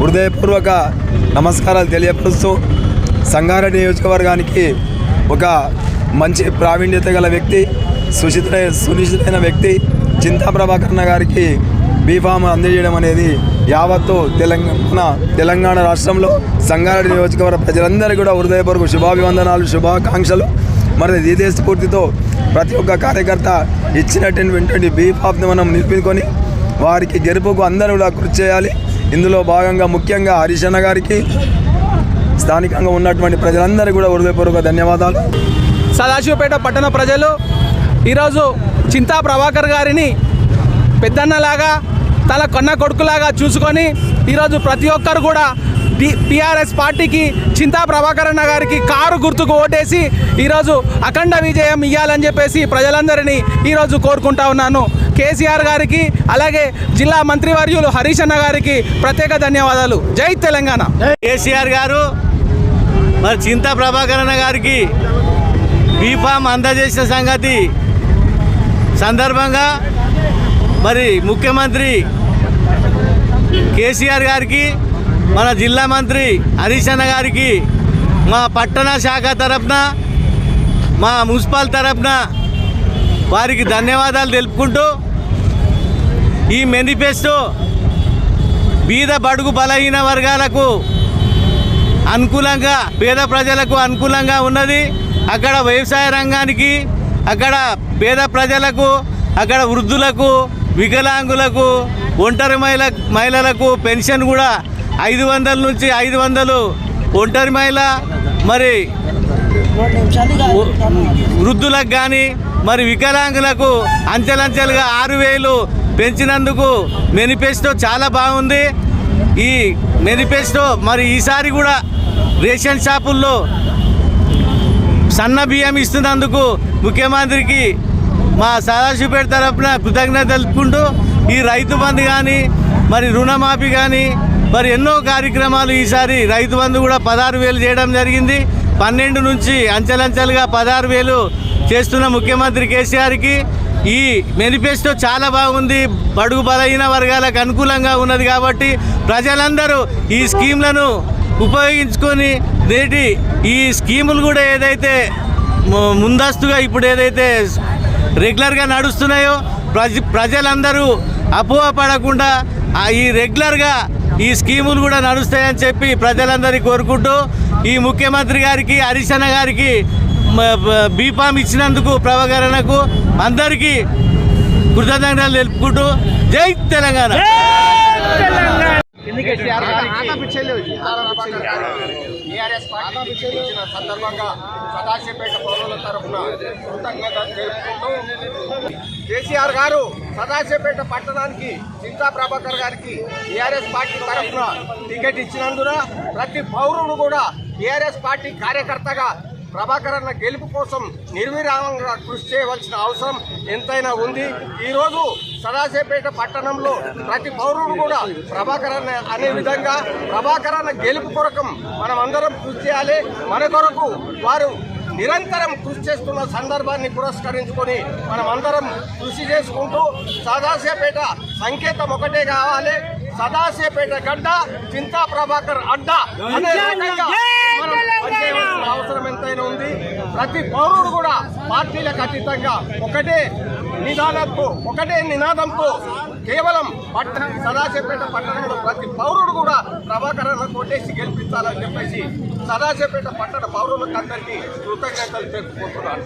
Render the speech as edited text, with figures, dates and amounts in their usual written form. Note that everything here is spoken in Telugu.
హృదయపూర్వక నమస్కారాలు తెలియపరుస్తూ సంగారెడ్డి నియోజకవర్గానికి ఒక మంచి ప్రావీణ్యత గల వ్యక్తి, సునిశ్చితమైన వ్యక్తి చింతా ప్రభాకరన్న గారికి బీఫామ్ అందజేయడం అనేది యావత్తు తెలంగాణ రాష్ట్రంలో సంగారెడ్డి నియోజకవర్గ ప్రజలందరికీ కూడా హృదయపూర్వక శుభాభివందనాలు, శుభాకాంక్షలు. మరి ఇదే స్ఫూర్తితో ప్రతి ఒక్క కార్యకర్త ఇచ్చినటువంటి బీఫామ్ని మనం నిలిపించుకొని వారికి గెలుపుకు అందరూ కూడా కృషి చేయాలి. ఇందులో భాగంగా ముఖ్యంగా హరీష్ అన్న గారికి, స్థానికంగా ఉన్నటువంటి ప్రజలందరికీ కూడా హృదయపూర్వక ధన్యవాదాలు. సదాశివపేట పట్టణ ప్రజలు ఈరోజు చింతా ప్రభాకర్ గారిని పెద్దన్నలాగా తన కన్న కొడుకులాగా చూసుకొని ఈరోజు ప్రతి ఒక్కరు కూడా టీఆర్ఎస్ పార్టీకి చింతా ప్రభాకర్ అన్న గారికి కారు గుర్తుకు ఓటేసి ఈరోజు అఖండ విజయం ఇవ్వాలని చెప్పేసి ప్రజలందరినీ ఈరోజు కోరుకుంటా ఉన్నాను. కేసీఆర్ గారికి అలాగే జిల్లా మంత్రివర్యులు హరీష్ అన్న గారికి ప్రత్యేక ధన్యవాదాలు. జై తెలంగాణ. కేసీఆర్ గారు మరి చింతా ప్రభాకర్ అన్న గారికి బీఫామ్ అందజేసిన సంగతి సందర్భంగా మరి ముఖ్యమంత్రి కేసీఆర్ గారికి, మన జిల్లా మంత్రి హరీష్ అన్న గారికి, మా పట్టణ శాఖ తరఫున, మా మున్సిపల్ తరఫున వారికి ధన్యవాదాలు తెలుపుకుంటూ, ఈ మేనిఫెస్టో బీద బడుగు బలహీన వర్గాలకు అనుకూలంగా, పేద ప్రజలకు అనుకూలంగా ఉన్నది. అక్కడ వ్యవసాయ రంగానికి, అక్కడ పేద ప్రజలకు, అక్కడ వృద్ధులకు, వికలాంగులకు, ఒంటరి మహిళలకు పెన్షన్ కూడా 500 నుంచి 500 ఒంటరి మహిళ, మరి వృద్ధులకు కానీ మరి వికలాంగులకు అంచెలంచెలుగా 6000 పెంచినందుకు మేనిఫెస్టో చాలా బాగుంది. ఈ మేనిఫెస్టో మరి ఈసారి కూడా రేషన్ షాపుల్లో సన్న బియ్యం ఇస్తున్నందుకు ముఖ్యమంత్రికి మా సదాశివపేట తరఫున కృతజ్ఞత తెలుపుకుంటూ, ఈ రైతు బంధు కానీ మరి రుణమాఫీ కానీ మరి ఎన్నో కార్యక్రమాలు ఈసారి రైతు బంధు కూడా 16,000 చేయడం జరిగింది. 12 నుంచి అంచెలంచెలుగా 16,000 చేస్తున్న ముఖ్యమంత్రి కేసీఆర్కి ఈ మేనిఫెస్టో చాలా బాగుంది. బడుగు బలహీన వర్గాలకు అనుకూలంగా ఉన్నది కాబట్టి ప్రజలందరూ ఈ స్కీమ్లను ఉపయోగించుకొని నేటి ఈ స్కీములు కూడా ఏదైతే ముందస్తుగా ఇప్పుడు ఏదైతే రెగ్యులర్గా నడుస్తున్నాయో ప్రజలందరూ అపోహ పడకుండా ఈ రెగ్యులర్గా ఈ స్కీములు కూడా నడుస్తాయని చెప్పి ప్రజలందరినీ కోరుకుంటూ, ఈ ముఖ్యమంత్రి గారికి, హరీష్ అన్న గారికి బీఫామ్ ఇచ్చినందుకు ప్రభాకరన్నకు అందరికీ కృతజ్ఞతలు తెలుపుకుంటూ జై తెలంగాణ. సందర్భంగా సదాశివపేట పౌరుల తరఫున కృతజ్ఞతలు తెలుపుకుంటూ, కేసీఆర్ గారు సదాశివపేట పట్టణానికి చింతా ప్రభాకర్ గారికి టీఆర్ఎస్ పార్టీ తరఫున టికెట్ ఇచ్చినందున ప్రతి పౌరుడు కూడా టీఆర్ఎస్ పార్టీ కార్యకర్తగా ప్రభాకర్ అన్న గెలుపు కోసం నిర్విరామంగా కృషి చేయవలసిన అవసరం ఎంతైనా ఉంది. ఈరోజు సదాశివపేట పట్టణంలో ప్రతి పౌరుడు కూడా ప్రభాకర్ అన్న అనే విధంగా ప్రభాకర్ అన్న గెలుపు కొరకు మనం అందరం కృషి చేయాలి. మన కొరకు వారు నిరంతరం కృషి చేస్తున్న సందర్భాన్ని పురస్కరించుకొని మనం అందరం కృషి చేసుకుంటూ సదాశివపేట సంకేతం ఒకటే కావాలి, సదాశివపేట గడ్డ, చింతా ప్రభాకర్ అడ్డ అనే రకంగా మనం పనిచేయవలసిన అవసరం ఎంతైనా ఉంది. ప్రతి పౌరుడు కూడా పార్టీలకు అతీతంగా ఒకటే నినాదంతో కేవలం సదాశివపేట పట్టణంలో ప్రతి పౌరుడు కూడా ప్రభాకర్ అన్న కొట్టేసి గెలిపించాలని చెప్పేసి సదాశివపేట పట్టణ పౌరులకు అందరికీ కృతజ్ఞతలు తెలుపుకుంటున్నాను.